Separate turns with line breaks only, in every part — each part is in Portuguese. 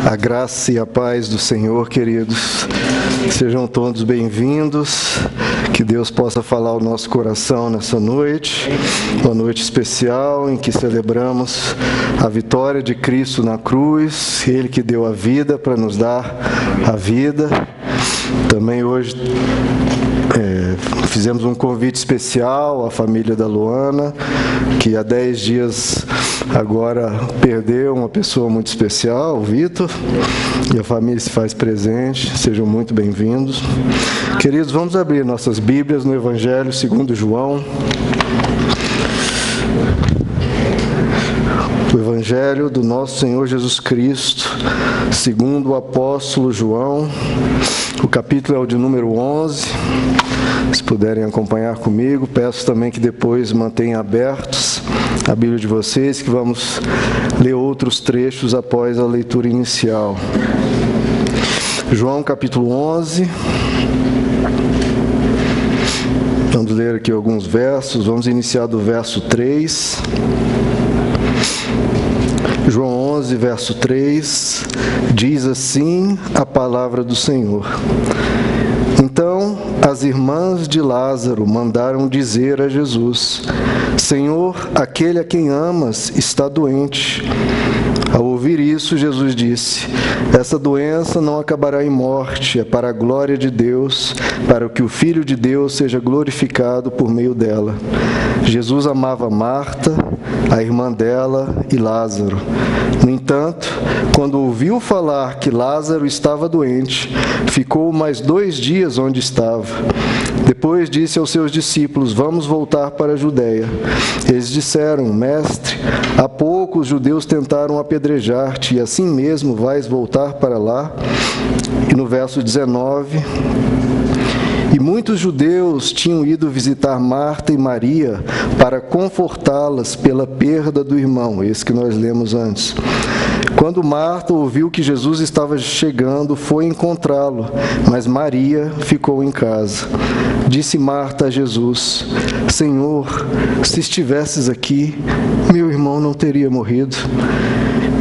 A graça e a paz do Senhor, queridos. Sejam todos bem-vindos. Que Deus possa falar ao nosso coração nessa noite. Uma noite especial em que celebramos a vitória de Cristo na cruz. Ele que deu a vida para nos dar a vida. Também hoje fizemos um convite especial à família da Luana, que há 10 dias agora perdeu uma pessoa muito especial, o Vitor, e a família se faz presente. Sejam muito bem-vindos. Queridos, vamos abrir nossas Bíblias no Evangelho segundo João. O Evangelho do nosso Senhor Jesus Cristo, segundo o apóstolo João. O capítulo é o de número 11. Se puderem acompanhar comigo, peço também que depois mantenham abertos a Bíblia de vocês, que vamos ler outros trechos após a leitura inicial. João capítulo 11. Vamos ler aqui alguns versos. Vamos iniciar do verso 3. João 11, verso 3, diz assim a palavra do Senhor. Então, as irmãs de Lázaro mandaram dizer a Jesus: Senhor, aquele a quem amas está doente. Ao ouvir isso, Jesus disse: essa doença não acabará em morte, é para a glória de Deus, para que o Filho de Deus seja glorificado por meio dela. Jesus amava Marta, a irmã dela, e Lázaro. No entanto, quando ouviu falar que Lázaro estava doente, ficou mais 2 dias onde estava. Depois disse aos seus discípulos: vamos voltar para a Judeia. Eles disseram: Mestre, há pouco os judeus tentaram apedrejar-te, e assim mesmo vais voltar para lá? E no verso 19... E muitos judeus tinham ido visitar Marta e Maria para confortá-las pela perda do irmão, esse que nós lemos antes. Quando Marta ouviu que Jesus estava chegando, foi encontrá-lo, mas Maria ficou em casa. Disse Marta a Jesus: Senhor, se estivesses aqui, meu irmão não teria morrido.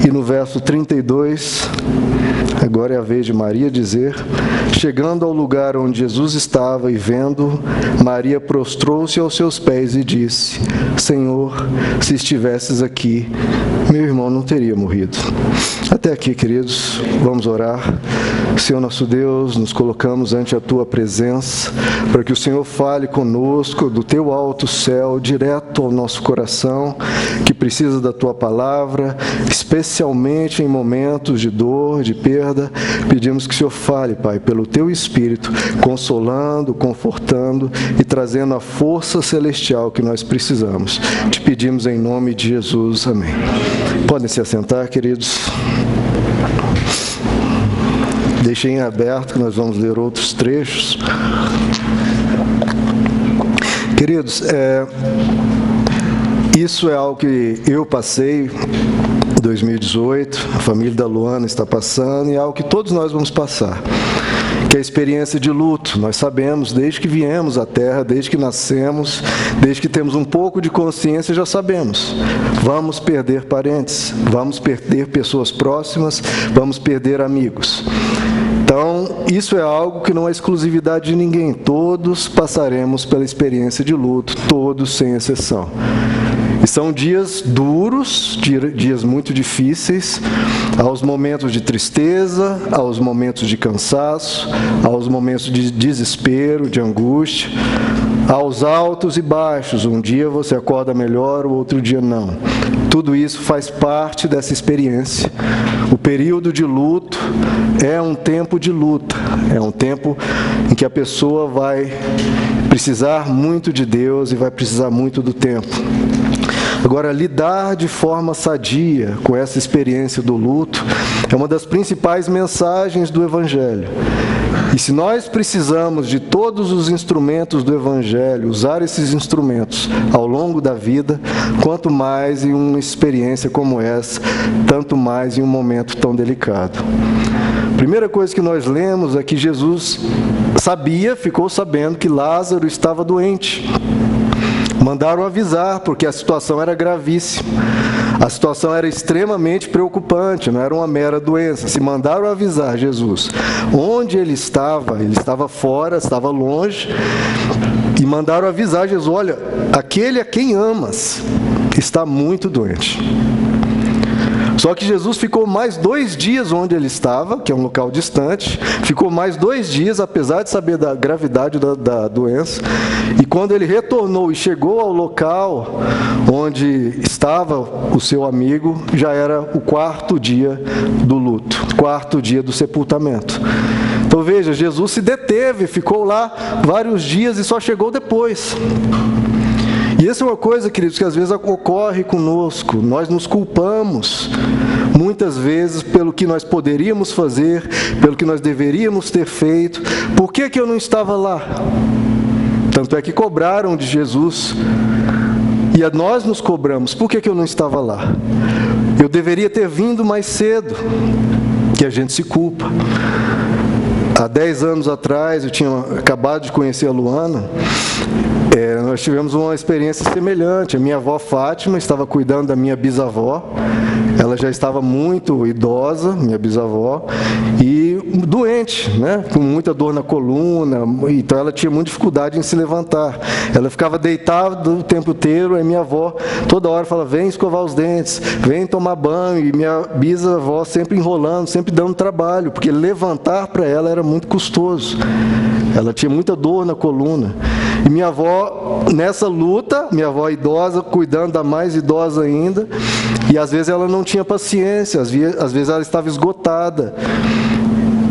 E no verso 32, agora é a vez de Maria dizer: chegando ao lugar onde Jesus estava e vendo, Maria prostrou-se aos seus pés e disse: Senhor, se estivesses aqui, meu irmão não teria morrido. Até aqui, queridos, vamos orar. Senhor nosso Deus, nos colocamos ante a Tua presença, para que o Senhor fale conosco do Teu alto céu, direto ao nosso coração, que precisa da Tua palavra, especialmente em momentos de dor, de perda. Pedimos que o Senhor fale, Pai, pelo Teu Espírito, consolando, confortando e trazendo a força celestial que nós precisamos. Te pedimos em nome de Jesus. Amém. Podem se assentar, queridos. Deixem em aberto que nós vamos ler outros trechos. Queridos, isso é algo que eu passei em 2018, a família da Luana está passando, e é algo que todos nós vamos passar, que é a experiência de luto. Nós sabemos, desde que viemos à Terra, desde que nascemos, desde que temos um pouco de consciência, já sabemos. Vamos perder parentes, vamos perder pessoas próximas, vamos perder amigos. Então, isso é algo que não é exclusividade de ninguém. Todos passaremos pela experiência de luto, todos sem exceção. E são dias duros, dias muito difíceis, aos momentos de tristeza, aos momentos de cansaço, aos momentos de desespero, de angústia, aos altos e baixos. Um dia você acorda melhor, o outro dia não. Tudo isso faz parte dessa experiência. O período de luto é um tempo de luta, é um tempo em que a pessoa vai precisar muito de Deus e vai precisar muito do tempo. Agora, lidar de forma sadia com essa experiência do luto é uma das principais mensagens do Evangelho. E se nós precisamos de todos os instrumentos do Evangelho, usar esses instrumentos ao longo da vida, quanto mais em uma experiência como essa, tanto mais em um momento tão delicado. A primeira coisa que nós lemos é que Jesus ficou sabendo que Lázaro estava doente. Mandaram avisar, porque a situação era gravíssima. A situação era extremamente preocupante, não era uma mera doença. Se mandaram avisar Jesus onde ele estava fora, estava longe, e mandaram avisar Jesus: olha, aquele a quem amas está muito doente. Só que Jesus ficou mais 2 dias onde ele estava, que é um local distante, ficou mais 2 dias, apesar de saber da gravidade da doença, e quando ele retornou e chegou ao local onde estava o seu amigo, já era o 4º dia do luto, 4º dia do sepultamento. Então veja, Jesus se deteve, ficou lá vários dias e só chegou depois. E essa é uma coisa, queridos, que às vezes ocorre conosco. Nós nos culpamos, muitas vezes, pelo que nós poderíamos fazer, pelo que nós deveríamos ter feito. Por que eu não estava lá? Tanto é que cobraram de Jesus. E nós nos cobramos. Por que eu não estava lá? Eu deveria ter vindo mais cedo. Que a gente se culpa. Há 10 anos atrás, eu tinha acabado de conhecer a Luana. Nós tivemos uma experiência semelhante. A minha avó Fátima estava cuidando da minha bisavó. Ela já estava muito idosa, minha bisavó, e doente, né? Com muita dor na coluna. Então ela tinha muita dificuldade em se levantar. Ela ficava deitada o tempo inteiro, e minha avó toda hora falava: vem escovar os dentes, vem tomar banho. E minha bisavó sempre enrolando, sempre dando trabalho, porque levantar para ela era muito custoso. Ela tinha muita dor na coluna. E minha avó, nessa luta, minha avó idosa, cuidando da mais idosa ainda, e às vezes ela não tinha paciência, às vezes ela estava esgotada.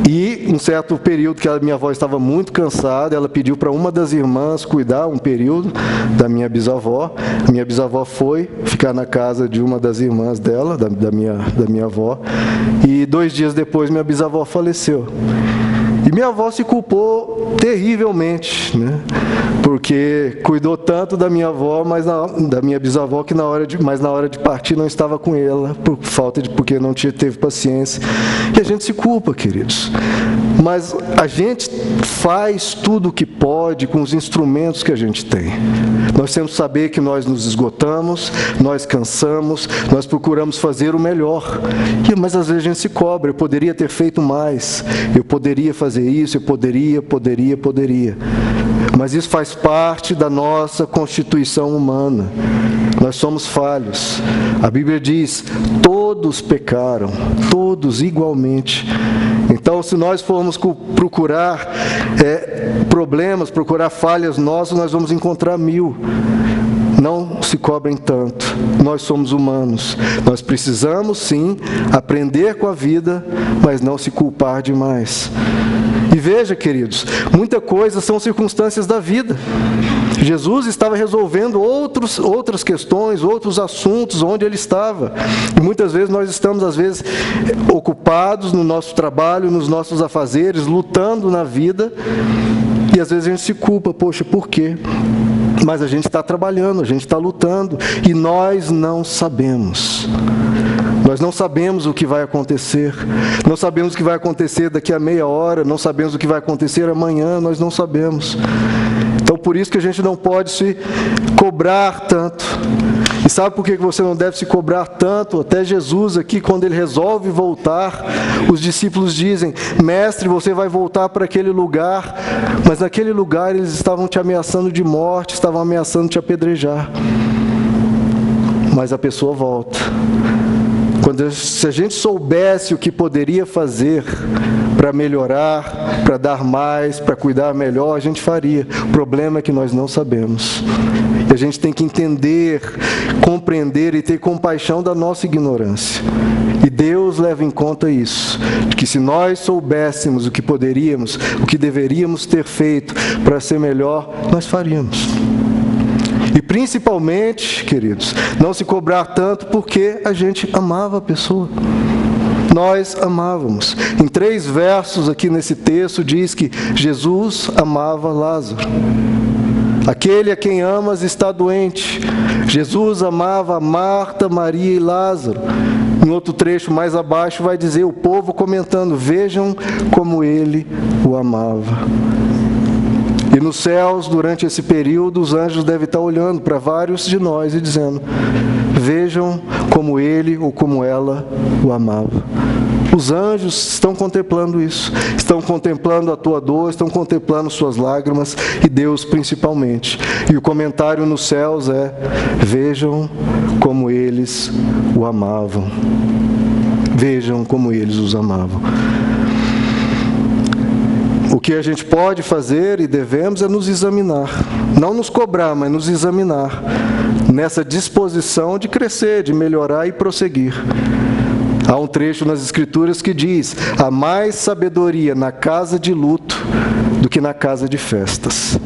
E um certo período que a minha avó estava muito cansada, ela pediu para uma das irmãs cuidar um período da minha bisavó. A minha bisavó foi ficar na casa de uma das irmãs dela, da minha avó, e 2 dias depois minha bisavó faleceu. E minha avó se culpou terrivelmente, né? Porque cuidou tanto da minha avó, da minha bisavó, que na hora de partir não estava com ela, porque não teve paciência. E a gente se culpa, queridos. Mas a gente faz tudo o que pode com os instrumentos que a gente tem. Nós temos que saber que nós nos esgotamos, nós cansamos, nós procuramos fazer o melhor. Mas às vezes a gente se cobra: eu poderia ter feito mais, eu poderia fazer isso, eu poderia. Mas isso faz parte da nossa constituição humana. Nós somos falhos. A Bíblia diz: todos pecaram, todos igualmente. Então, se nós formos procurar problemas, procurar falhas nossas, nós vamos encontrar 1000. Não se cobrem tanto. Nós somos humanos. Nós precisamos, sim, aprender com a vida, mas não se culpar demais. E veja, queridos, muita coisa são circunstâncias da vida. Jesus estava resolvendo outras questões, outros assuntos onde ele estava. E muitas vezes nós estamos, ocupados no nosso trabalho, nos nossos afazeres, lutando na vida. E às vezes a gente se culpa: poxa, por quê? Mas a gente está trabalhando, a gente está lutando, e nós não sabemos. Nós não sabemos o que vai acontecer. Não sabemos o que vai acontecer daqui a meia hora, não sabemos o que vai acontecer amanhã, nós não sabemos. Então, por isso que a gente não pode se cobrar tanto. E sabe por que você não deve se cobrar tanto? Até Jesus aqui, quando ele resolve voltar, os discípulos dizem: mestre, você vai voltar para aquele lugar. Mas naquele lugar eles estavam te ameaçando de morte, estavam ameaçando te apedrejar. Mas a pessoa volta. Se a gente soubesse o que poderia fazer para melhorar, para dar mais, para cuidar melhor, a gente faria. O problema é que nós não sabemos. E a gente tem que entender, compreender e ter compaixão da nossa ignorância. E Deus leva em conta isso, de que se nós soubéssemos o que poderíamos, o que deveríamos ter feito para ser melhor, nós faríamos. E principalmente, queridos, não se cobrar tanto porque a gente amava a pessoa. Nós amávamos. Em 3 versos aqui nesse texto diz que Jesus amava Lázaro. Aquele a quem amas está doente. Jesus amava Marta, Maria e Lázaro. Em outro trecho mais abaixo vai dizer o povo comentando: vejam como ele o amava. E nos céus, durante esse período, os anjos devem estar olhando para vários de nós e dizendo: vejam como ele ou como ela o amava. Os anjos estão contemplando isso, estão contemplando a tua dor, estão contemplando suas lágrimas, e Deus principalmente. E o comentário nos céus é: vejam como eles o amavam. Vejam como eles os amavam. O que a gente pode fazer e devemos é nos examinar. Não nos cobrar, mas nos examinar. Nessa disposição de crescer, de melhorar e prosseguir. Há um trecho nas Escrituras que diz: há mais sabedoria na casa de luto do que na casa de festas.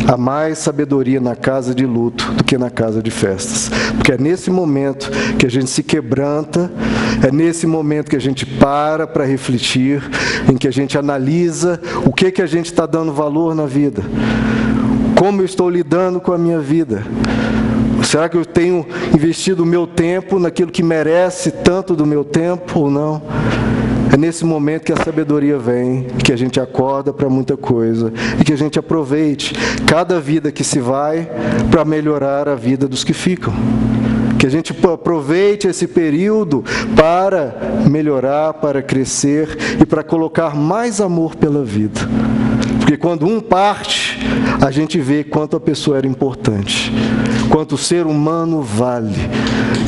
Há mais sabedoria na casa de luto do que na casa de festas. Porque é nesse momento que a gente se quebranta, é nesse momento que a gente para refletir, em que a gente analisa o que a gente está dando valor na vida. Como eu estou lidando com a minha vida? Será que eu tenho investido o meu tempo naquilo que merece tanto do meu tempo ou não? É nesse momento que a sabedoria vem, que a gente acorda para muita coisa e que a gente aproveite cada vida que se vai para melhorar a vida dos que ficam. Que a gente aproveite esse período para melhorar, para crescer e para colocar mais amor pela vida. Porque quando um parte, a gente vê quanto a pessoa era importante, quanto o ser humano vale.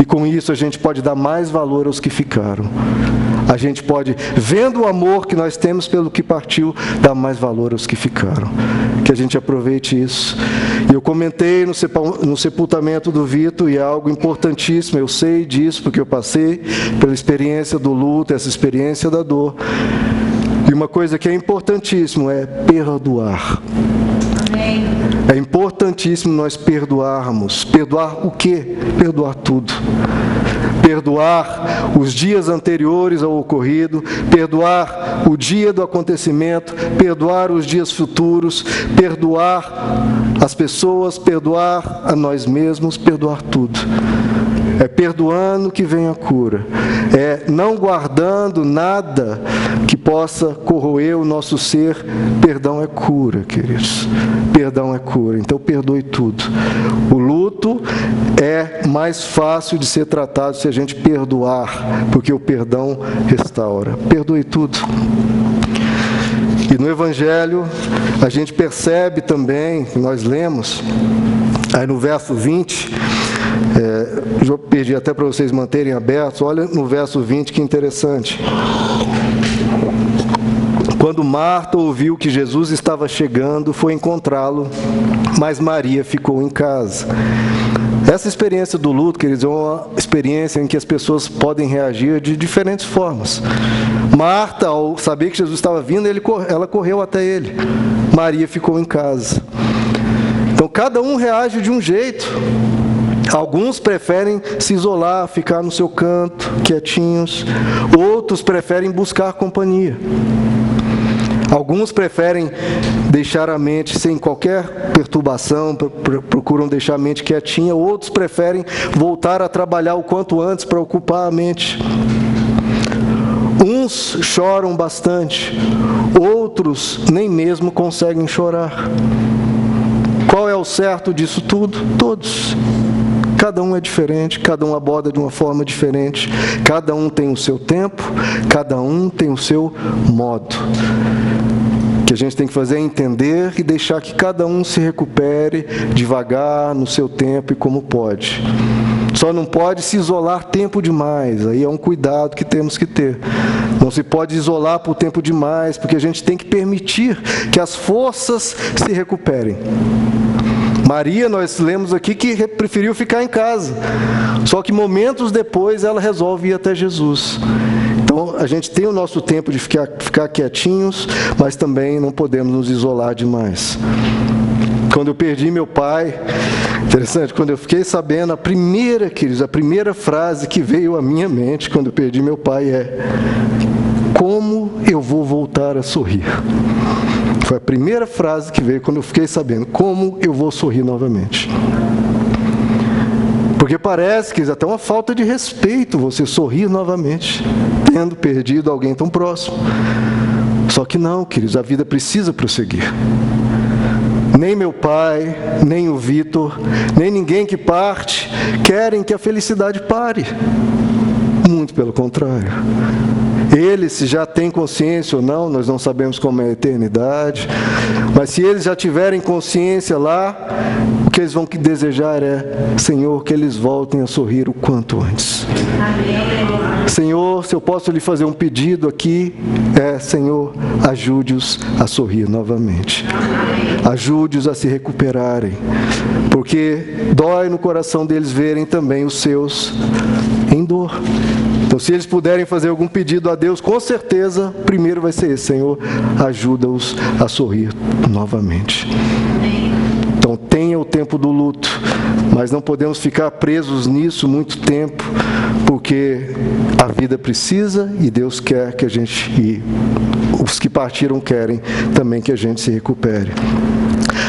E com isso a gente pode dar mais valor aos que ficaram. A gente pode, vendo o amor que nós temos pelo que partiu, dar mais valor aos que ficaram. Que a gente aproveite isso. E eu comentei no sepultamento do Vitor, e é algo importantíssimo, eu sei disso, porque eu passei pela experiência do luto, essa experiência da dor. E uma coisa que é importantíssimo é perdoar. É importantíssimo nós perdoarmos. Perdoar o quê? Perdoar tudo. Perdoar os dias anteriores ao ocorrido, perdoar o dia do acontecimento, perdoar os dias futuros, perdoar as pessoas, perdoar a nós mesmos, perdoar tudo. É perdoando que vem a cura. É não guardando nada que possa corroer o nosso ser. Perdão é cura, queridos. Perdão é cura. Então perdoe tudo. O luto é mais fácil de ser tratado se a gente perdoar, porque o perdão restaura. Perdoe tudo. E no Evangelho, a gente percebe também, nós lemos, aí no verso 20, eu pedi até para vocês manterem abertos, olha no verso 20 que interessante. Quando Marta ouviu que Jesus estava chegando, foi encontrá-lo, mas Maria ficou em casa. Essa experiência do luto, queridos, é uma experiência em que as pessoas podem reagir de diferentes formas. Marta, ao saber que Jesus estava vindo, ela correu até ele. Maria ficou em casa. Então, cada um reage de um jeito. Alguns preferem se isolar, ficar no seu canto, quietinhos. Outros preferem buscar companhia. Alguns preferem deixar a mente sem qualquer perturbação, procuram deixar a mente quietinha. Outros preferem voltar a trabalhar o quanto antes para ocupar a mente. Uns choram bastante, outros nem mesmo conseguem chorar. Qual é o certo disso tudo? Todos. Cada um é diferente, cada um aborda de uma forma diferente, cada um tem o seu tempo, cada um tem o seu modo. O que a gente tem que fazer é entender e deixar que cada um se recupere devagar, no seu tempo e como pode. Só não pode se isolar tempo demais, aí é um cuidado que temos que ter. Não se pode isolar por tempo demais, porque a gente tem que permitir que as forças se recuperem. Maria, nós lemos aqui que preferiu ficar em casa. Só que momentos depois ela resolve ir até Jesus. Então a gente tem o nosso tempo de ficar quietinhos, mas também não podemos nos isolar demais. Quando eu perdi meu pai, interessante, quando eu fiquei sabendo, a primeira frase que veio à minha mente quando eu perdi meu pai é: como eu vou voltar a sorrir? Foi a primeira frase que veio quando eu fiquei sabendo como eu vou sorrir novamente. Porque parece que é até uma falta de respeito você sorrir novamente, tendo perdido alguém tão próximo. Só que não, queridos, a vida precisa prosseguir. Nem meu pai, nem o Vitor, nem ninguém que parte querem que a felicidade pare. Muito pelo contrário. Eles, se já têm consciência ou não, nós não sabemos como é a eternidade, mas se eles já tiverem consciência lá, o que eles vão desejar é, Senhor, que eles voltem a sorrir o quanto antes. Amém. Senhor, se eu posso lhe fazer um pedido aqui, Senhor, ajude-os a sorrir novamente. Ajude-os a se recuperarem, porque dói no coração deles verem também os seus em dor. Então, se eles puderem fazer algum pedido a Deus, com certeza, primeiro vai ser esse: Senhor, ajuda-os a sorrir novamente. Então, tenha o tempo do luto, mas não podemos ficar presos nisso muito tempo, porque a vida precisa e Deus quer que a gente, e os que partiram querem também que a gente se recupere.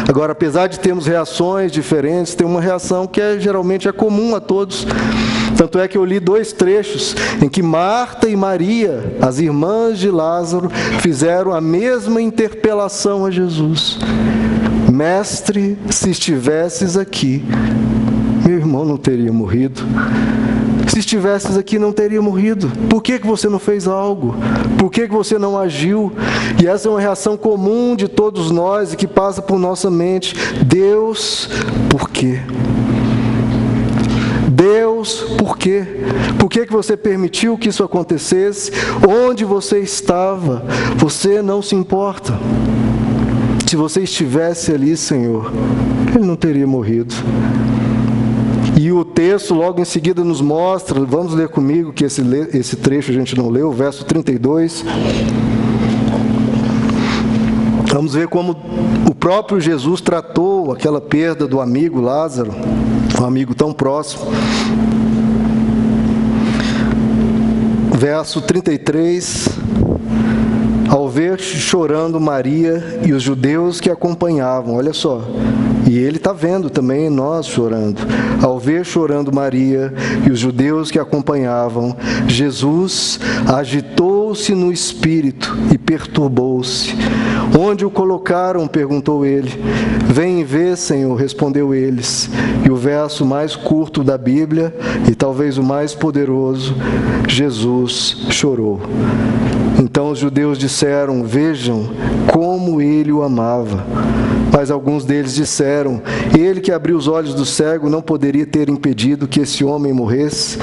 Agora, apesar de termos reações diferentes, tem uma reação que geralmente é comum a todos. Tanto é que eu li 2 trechos em que Marta e Maria, as irmãs de Lázaro, fizeram a mesma interpelação a Jesus. Mestre, se estivesses aqui, meu irmão não teria morrido. Se estivesses aqui, não teria morrido. Por que você não fez algo? Por que você não agiu? E essa é uma reação comum de todos nós e que passa por nossa mente. Deus, por quê? Deus, por quê? Por que você permitiu que isso acontecesse? Onde você estava? Você não se importa. Se você estivesse ali, Senhor, ele não teria morrido. E o texto logo em seguida nos mostra, vamos ler comigo, que esse trecho a gente não leu, o verso 32. Vamos ver como o próprio Jesus tratou aquela perda do amigo Lázaro, um amigo tão próximo. Verso 33. Ao ver chorando Maria e os judeus que acompanhavam, olha só, e ele está vendo também nós chorando. Ao ver chorando Maria e os judeus que acompanhavam, Jesus agitou-se no espírito e perturbou-se. Onde o colocaram? Perguntou ele. Vem e vê, Senhor, respondeu eles. E o verso mais curto da Bíblia, e talvez o mais poderoso, Jesus chorou. Então os judeus disseram, vejam como ele o amava. Mas alguns deles disseram, ele que abriu os olhos do cego não poderia ter impedido que esse homem morresse?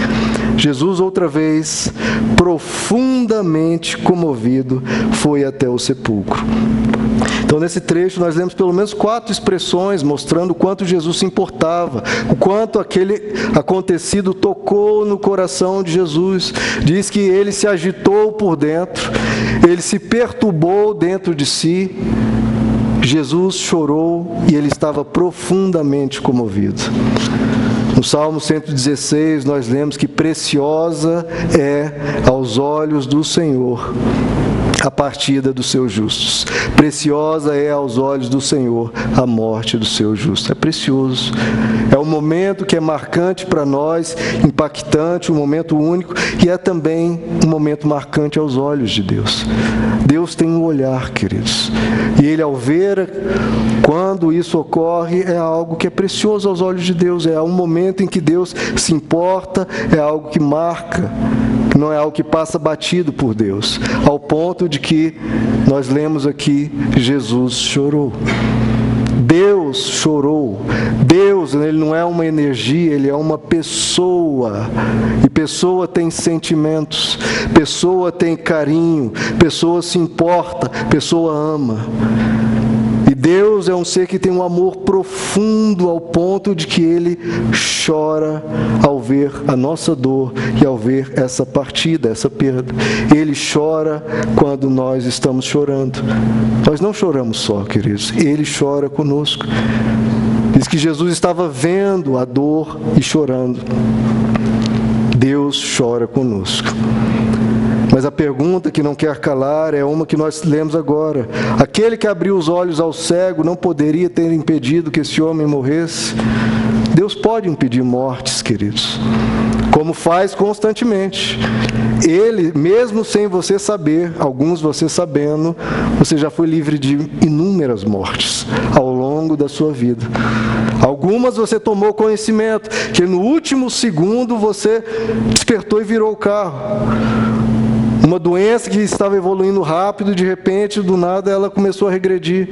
Jesus, outra vez, profundamente comovido, foi até o sepulcro. Então, nesse trecho, nós lemos pelo menos 4 expressões mostrando o quanto Jesus se importava, o quanto aquele acontecido tocou no coração de Jesus. Diz que ele se agitou por dentro, ele se perturbou dentro de si. Jesus chorou e ele estava profundamente comovido. No Salmo 116, nós lemos que preciosa é aos olhos do Senhor a partida dos seus justos. Preciosa é aos olhos do Senhor a morte dos seus justos. É precioso. É um momento que é marcante para nós, impactante, um momento único, e é também um momento marcante aos olhos de Deus. Deus tem um olhar, queridos. E Ele, ao ver quando isso ocorre, é algo que é precioso aos olhos de Deus. É um momento em que Deus se importa, é algo que marca. Não é algo que passa batido por Deus, ao ponto de que nós lemos aqui, Jesus chorou. Deus chorou. Deus, ele não é uma energia, ele é uma pessoa. E pessoa tem sentimentos, pessoa tem carinho, pessoa se importa, pessoa ama. E Deus é um ser que tem um amor profundo ao ponto de que Ele chora ao ver a nossa dor e ao ver essa partida, essa perda. Ele chora quando nós estamos chorando. Nós não choramos só, queridos. Ele chora conosco. Diz que Jesus estava vendo a dor e chorando. Deus chora conosco. Mas a pergunta que não quer calar é uma que nós lemos agora. Aquele que abriu os olhos ao cego não poderia ter impedido que esse homem morresse? Deus pode impedir mortes, queridos, como faz constantemente. Ele, mesmo sem você saber, alguns você sabendo, você já foi livre de inúmeras mortes ao longo longo da sua vida. Algumas você tomou conhecimento, que no último segundo você despertou e virou o carro. Uma doença que estava evoluindo rápido, de repente, do nada, ela começou a regredir.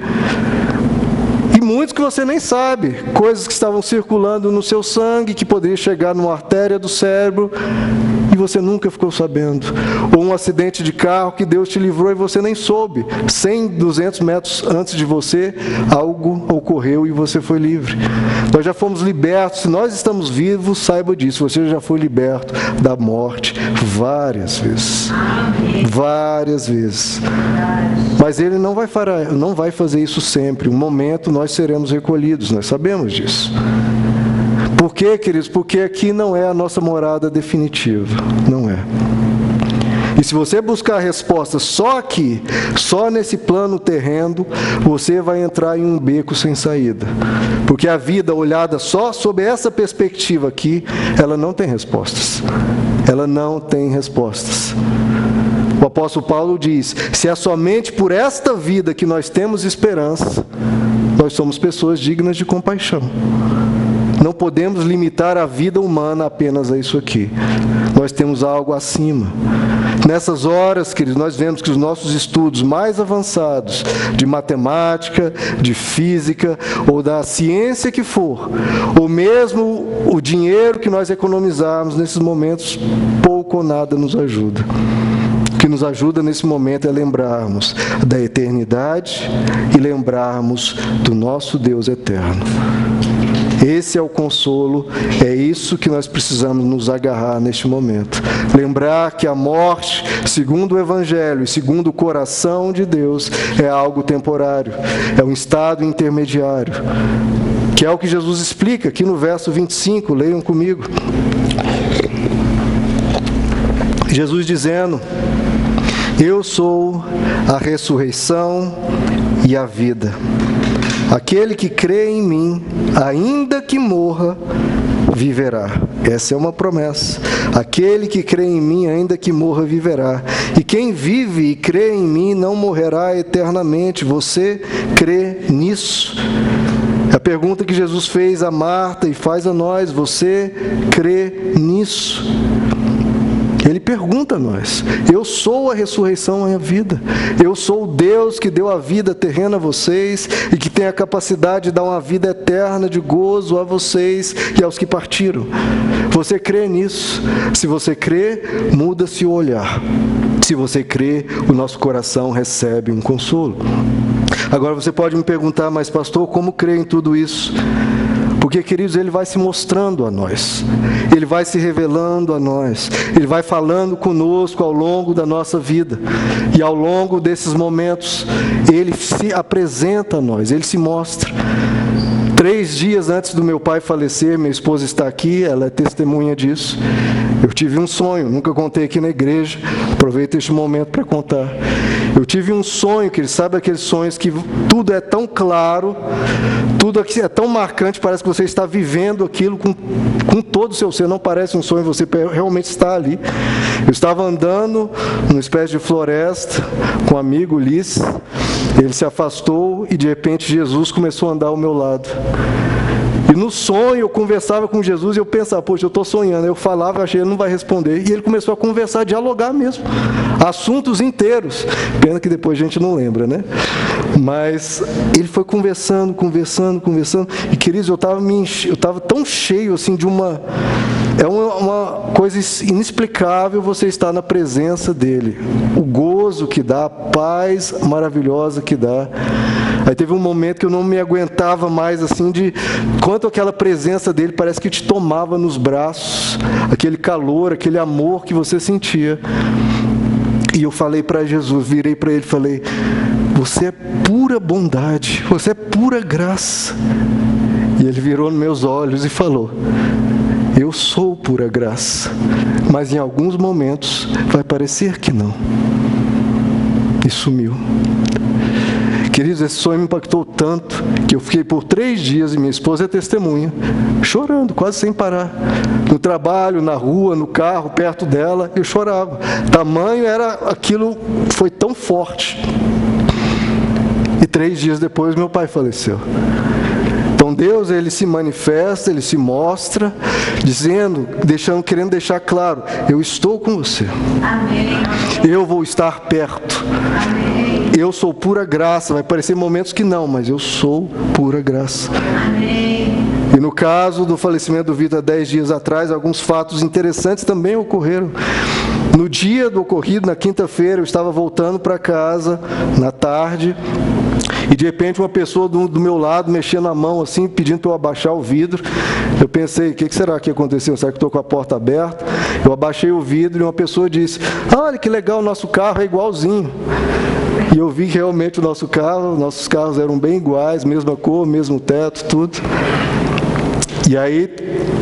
E muitos que você nem sabe, coisas que estavam circulando no seu sangue, que poderiam chegar numa artéria do cérebro, e você nunca ficou sabendo. Ou um acidente de carro que Deus te livrou e você nem soube. 100, 200 metros antes de você, algo ocorreu e você foi livre. Nós já fomos libertos. Se nós estamos vivos, saiba disso. Você já foi liberto da morte várias vezes. Várias vezes. Mas Ele não vai fazer isso sempre. Um momento nós seremos recolhidos. Nós sabemos disso. Por quê, queridos? Porque aqui não é a nossa morada definitiva. Não é. E se você buscar a resposta só aqui, só nesse plano terreno, você vai entrar em um beco sem saída. Porque a vida olhada só sob essa perspectiva aqui, ela não tem respostas. Ela não tem respostas. O apóstolo Paulo diz, se é somente por esta vida que nós temos esperança, nós somos pessoas dignas de compaixão. Não podemos limitar a vida humana apenas a isso aqui. Nós temos algo acima. Nessas horas, queridos, nós vemos que os nossos estudos mais avançados, de matemática, de física, ou da ciência que for, ou mesmo o dinheiro que nós economizarmos nesses momentos, pouco ou nada nos ajuda. O que nos ajuda nesse momento é lembrarmos da eternidade e lembrarmos do nosso Deus eterno. Esse é o consolo, é isso que nós precisamos nos agarrar neste momento. Lembrar que a morte, segundo o Evangelho e segundo o coração de Deus, é algo temporário, é um estado intermediário, que é o que Jesus explica aqui no verso 25, leiam comigo. Jesus dizendo, eu sou a ressurreição e a vida. Aquele que crê em mim, ainda que morra, viverá. Essa é uma promessa. Aquele que crê em mim, ainda que morra, viverá. E quem vive e crê em mim não morrerá eternamente. Você crê nisso? A pergunta que Jesus fez a Marta e faz a nós, você crê nisso? Ele pergunta a nós, eu sou a ressurreição e a vida, eu sou o Deus que deu a vida terrena a vocês e que tem a capacidade de dar uma vida eterna de gozo a vocês e aos que partiram. Você crê nisso? Se você crê, muda-se o olhar. Se você crê, o nosso coração recebe um consolo. Agora você pode me perguntar, mas pastor, como crê em tudo isso? Porque, queridos, Ele vai se mostrando a nós, Ele vai se revelando a nós, Ele vai falando conosco ao longo da nossa vida, e ao longo desses momentos, Ele se apresenta a nós, Ele se mostra. 3 dias antes do meu pai falecer, minha esposa está aqui, ela é testemunha disso. Eu tive um sonho, nunca contei aqui na igreja, aproveito este momento para contar. Eu tive um sonho, que ele sabe aqueles sonhos que tudo é tão claro, tudo aqui é tão marcante, parece que você está vivendo aquilo com todo o seu ser, não parece um sonho, você realmente está ali. Eu estava andando numa espécie de floresta com um amigo, Ulisses, ele se afastou e de repente Jesus começou a andar ao meu lado. E no sonho eu conversava com Jesus e eu pensava, poxa, eu estou sonhando. Eu falava, eu achei, ele não vai responder. E ele começou a conversar, a dialogar mesmo. Assuntos inteiros. Pena que depois a gente não lembra, né? Mas ele foi conversando. E, queridos, eu estava tão cheio assim de uma... É uma coisa inexplicável você estar na presença dele. O gozo que dá, a paz maravilhosa que dá. Aí teve um momento que eu não me aguentava mais, assim, de quanto aquela presença dele parece que te tomava nos braços, aquele calor, aquele amor que você sentia. E eu falei para Jesus, virei para ele e falei, você é pura bondade, você é pura graça. E ele virou nos meus olhos e falou, eu sou pura graça, mas em alguns momentos vai parecer que não. E sumiu. Queridos, esse sonho me impactou tanto que eu fiquei por 3 dias, e minha esposa é testemunha, chorando, quase sem parar. No trabalho, na rua, no carro, perto dela, eu chorava. Tamanho era aquilo, foi tão forte. E 3 dias depois, meu pai faleceu. Então Deus, ele se manifesta, ele se mostra, querendo deixar claro: eu estou com você. Amém. Eu vou estar perto. Amém. Eu sou pura graça. Vai parecer momentos que não, mas eu sou pura graça. Amém. E no caso do falecimento do Vitor há 10 dias atrás, alguns fatos interessantes também ocorreram. No dia do ocorrido, na quinta-feira, eu estava voltando para casa, na tarde, e de repente uma pessoa do meu lado mexendo a mão assim, pedindo para eu abaixar o vidro. Eu pensei: o que será que aconteceu? Será que estou com a porta aberta? Eu abaixei o vidro e uma pessoa disse: olha que legal, o nosso carro é igualzinho. E eu vi que realmente nossos carros eram bem iguais, mesma cor, mesmo teto, tudo. E aí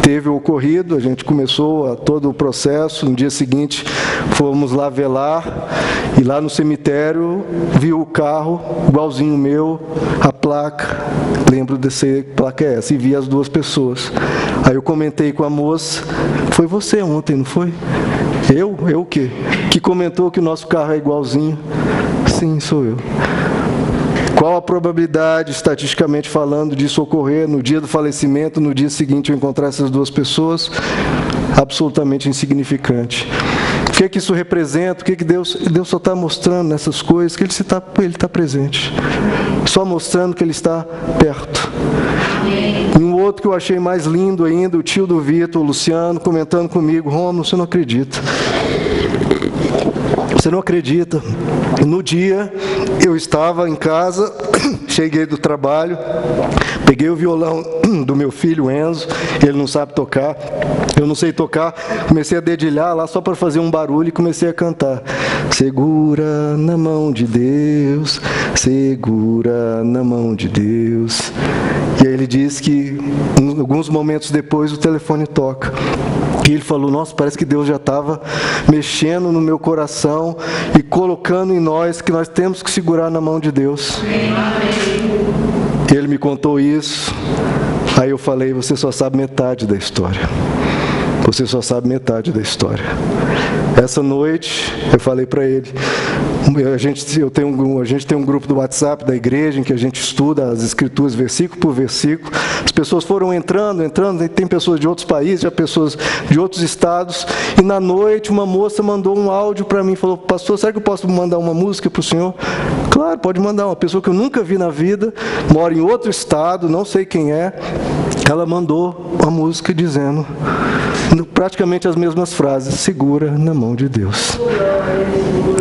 teve o ocorrido, a gente começou todo o processo. No dia seguinte fomos lá velar, e lá no cemitério vi o carro igualzinho o meu, a placa, lembro dessa placa é essa, e vi as 2 pessoas. Aí eu comentei com a moça: foi você ontem, não foi? Eu o quê? Que comentou que o nosso carro é igualzinho. Sim, sou eu. Qual a probabilidade, estatisticamente falando, disso ocorrer no dia do falecimento, no dia seguinte eu encontrar essas 2 pessoas? Absolutamente insignificante. O que isso representa? O que Deus só está mostrando nessas coisas? Que Ele está presente. Só mostrando que Ele está perto. E um outro que eu achei mais lindo ainda, o tio do Vitor, o Luciano, comentando comigo: Rômulo, você não acredita. Você não acredita. No dia, eu estava em casa, cheguei do trabalho, peguei o violão do meu filho Enzo, ele não sabe tocar, eu não sei tocar, comecei a dedilhar lá só para fazer um barulho e comecei a cantar: segura na mão de Deus, segura na mão de Deus. E aí ele diz que, alguns momentos depois, o telefone toca. E ele falou: nossa, parece que Deus já estava mexendo no meu coração e colocando em nós que nós temos que segurar na mão de Deus. Ele me contou isso. Aí eu falei: você só sabe metade da história. Você só sabe metade da história. Essa noite, eu falei para ele, a gente tem um grupo do WhatsApp da igreja em que a gente estuda as escrituras versículo por versículo. As pessoas foram entrando, tem pessoas de outros países, já pessoas de outros estados, e na noite uma moça mandou um áudio para mim, falou: pastor, será que eu posso mandar uma música para o senhor? Claro, pode mandar. Uma pessoa que eu nunca vi na vida, mora em outro estado, não sei quem é, ela mandou uma música dizendo praticamente as mesmas frases: segura na mão de Deus.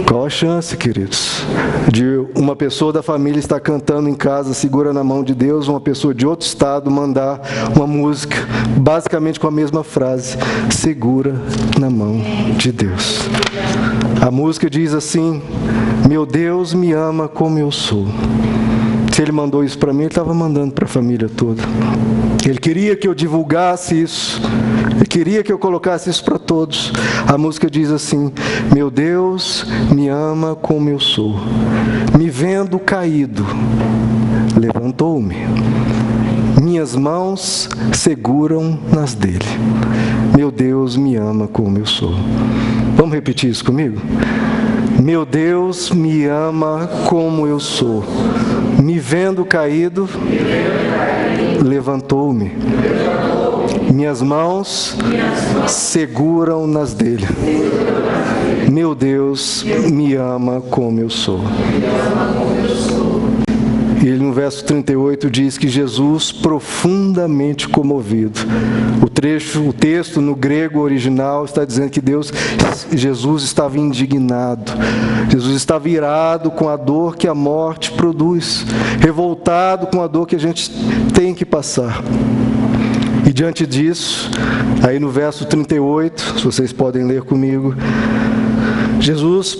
Qual a chance, queridos, de uma pessoa da família estar cantando em casa, segura na mão de Deus, uma pessoa de outro estado mandar uma música basicamente com a mesma frase: segura na mão de Deus. A música diz assim: meu Deus me ama como eu sou. Se Ele mandou isso para mim, Ele estava mandando para a família toda. Ele queria que eu divulgasse isso. Ele queria que eu colocasse isso para todos. A música diz assim: meu Deus me ama como eu sou. Me vendo caído, levantou-me. Minhas mãos seguram nas dele. Meu Deus me ama como eu sou. Vamos repetir isso comigo? Meu Deus me ama como eu sou. Me vendo caído, levantou-me. Minhas mãos seguram nas dele. Meu Deus me ama como eu sou. E ele no verso 38 diz que Jesus, profundamente comovido. O texto no grego original está dizendo que Jesus estava indignado. Jesus estava irado com a dor que a morte produz, revoltado com a dor que a gente tem que passar. E diante disso, aí no verso 38, se vocês podem ler comigo, Jesus,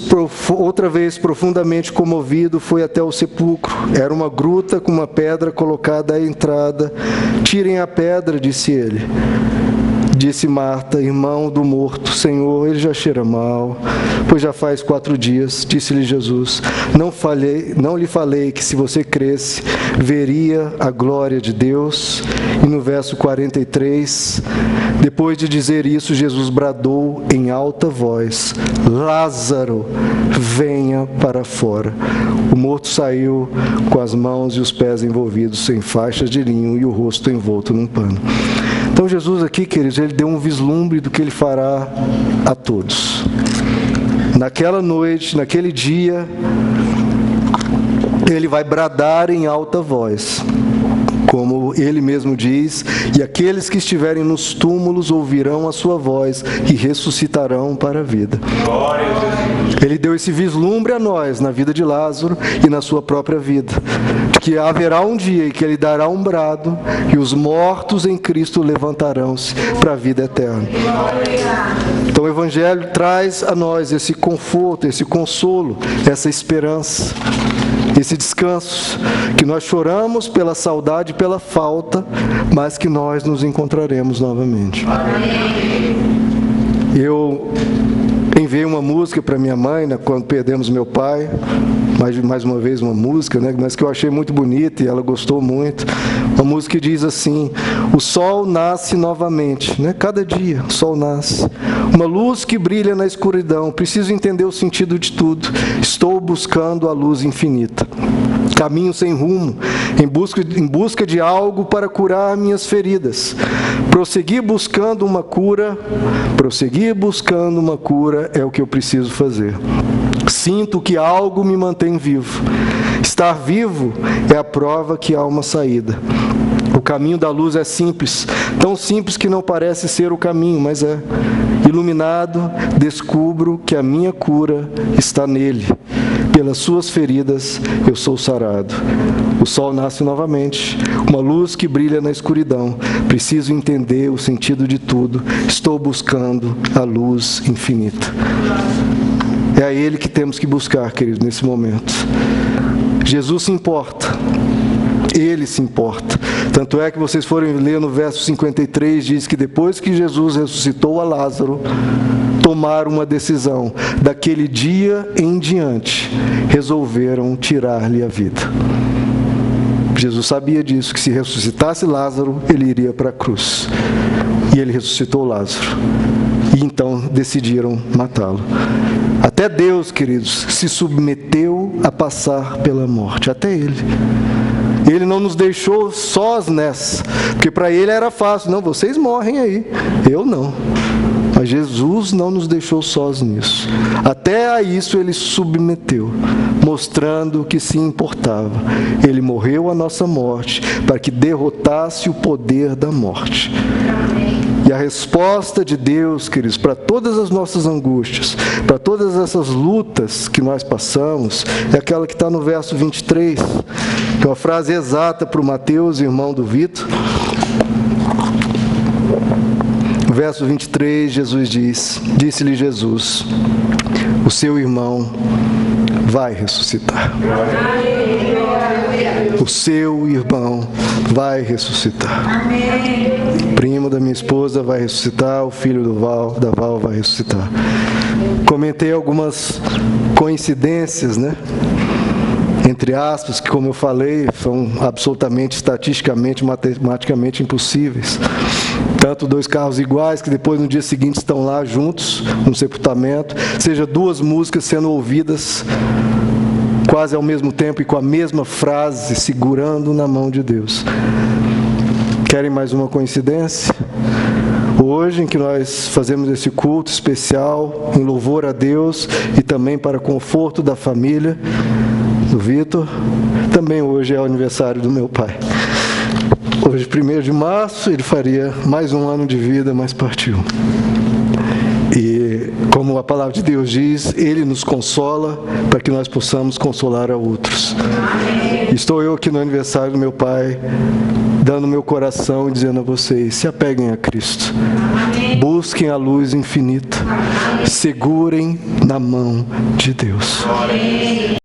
outra vez profundamente comovido, foi até o sepulcro. Era uma gruta com uma pedra colocada à entrada. Tirem a pedra, disse ele. Disse Marta, irmão do morto: Senhor, ele já cheira mal, pois já faz 4 dias. Disse-lhe Jesus: não lhe falei que se você cresce, veria a glória de Deus? E no verso 43, depois de dizer isso, Jesus bradou em alta voz: Lázaro, venha para fora. O morto saiu com as mãos e os pés envolvidos em faixas de linho e o rosto envolto num pano. Então Jesus aqui, queridos, ele deu um vislumbre do que ele fará a todos. Naquela noite, naquele dia, ele vai bradar em alta voz, como ele mesmo diz, e aqueles que estiverem nos túmulos ouvirão a sua voz e ressuscitarão para a vida. Ele deu esse vislumbre a nós, na vida de Lázaro e na sua própria vida, de que haverá um dia em que ele dará um brado e os mortos em Cristo levantarão-se para a vida eterna. Então o Evangelho traz a nós esse conforto, esse consolo, essa esperança, esse descanso, que nós choramos pela saudade e pela falta, mas que nós nos encontraremos novamente. Eu enviei uma música para minha mãe, né, quando perdemos meu pai, mais uma vez uma música, né, mas que eu achei muito bonita e ela gostou muito. Uma música que diz assim: o sol nasce novamente, né? Cada dia o sol nasce. Uma luz que brilha na escuridão. Preciso entender o sentido de tudo. Estou buscando a luz infinita. Caminho sem rumo, em busca de algo para curar minhas feridas. Prosseguir buscando uma cura é o que eu preciso fazer. Sinto que algo me mantém vivo. Estar vivo é a prova que há uma saída. O caminho da luz é simples, tão simples que não parece ser o caminho, mas é. Iluminado, descubro que a minha cura está nele. Pelas suas feridas eu sou sarado. O sol nasce novamente, uma luz que brilha na escuridão. Preciso entender o sentido de tudo. Estou buscando a luz infinita. É a Ele que temos que buscar, queridos, nesse momento. Jesus se importa. Ele se importa. Tanto é que vocês forem ler no verso 53, diz que depois que Jesus ressuscitou a Lázaro, tomaram uma decisão. Daquele dia em diante, resolveram tirar-lhe a vida. Jesus sabia disso, que se ressuscitasse Lázaro, ele iria para a cruz. E ele ressuscitou Lázaro. E então decidiram matá-lo. Até Deus, queridos, se submeteu a passar pela morte. Até Ele. Ele não nos deixou sós nessa. Porque para Ele era fácil. Não, vocês morrem aí. Eu não. Mas Jesus não nos deixou sós nisso. Até a isso Ele submeteu, mostrando que se importava. Ele morreu a nossa morte para que derrotasse o poder da morte. E a resposta de Deus, queridos, para todas as nossas angústias, para todas essas lutas que nós passamos, é aquela que está no verso 23, que é uma frase exata para o Mateus, irmão do Vitor. No verso 23, Jesus disse-lhe Jesus: o seu irmão vai ressuscitar. O seu irmão vai ressuscitar. Primo da minha esposa vai ressuscitar, o filho da Val vai ressuscitar. Comentei algumas coincidências, né? Entre aspas, que, como eu falei, são absolutamente, estatisticamente, matematicamente impossíveis. Tanto 2 carros iguais, que depois no dia seguinte estão lá juntos, no sepultamento, seja 2 músicas sendo ouvidas quase ao mesmo tempo e com a mesma frase, segurando na mão de Deus. Querem mais uma coincidência? Hoje, em que nós fazemos esse culto especial, em louvor a Deus e também para conforto da família do Vitor, também hoje é o aniversário do meu pai. Hoje, 1º de março, ele faria mais um ano de vida, mas partiu. E, como a palavra de Deus diz, Ele nos consola para que nós possamos consolar a outros. Estou eu aqui no aniversário do meu pai, dando meu coração e dizendo a vocês: se apeguem a Cristo. Busquem a luz infinita. Segurem na mão de Deus.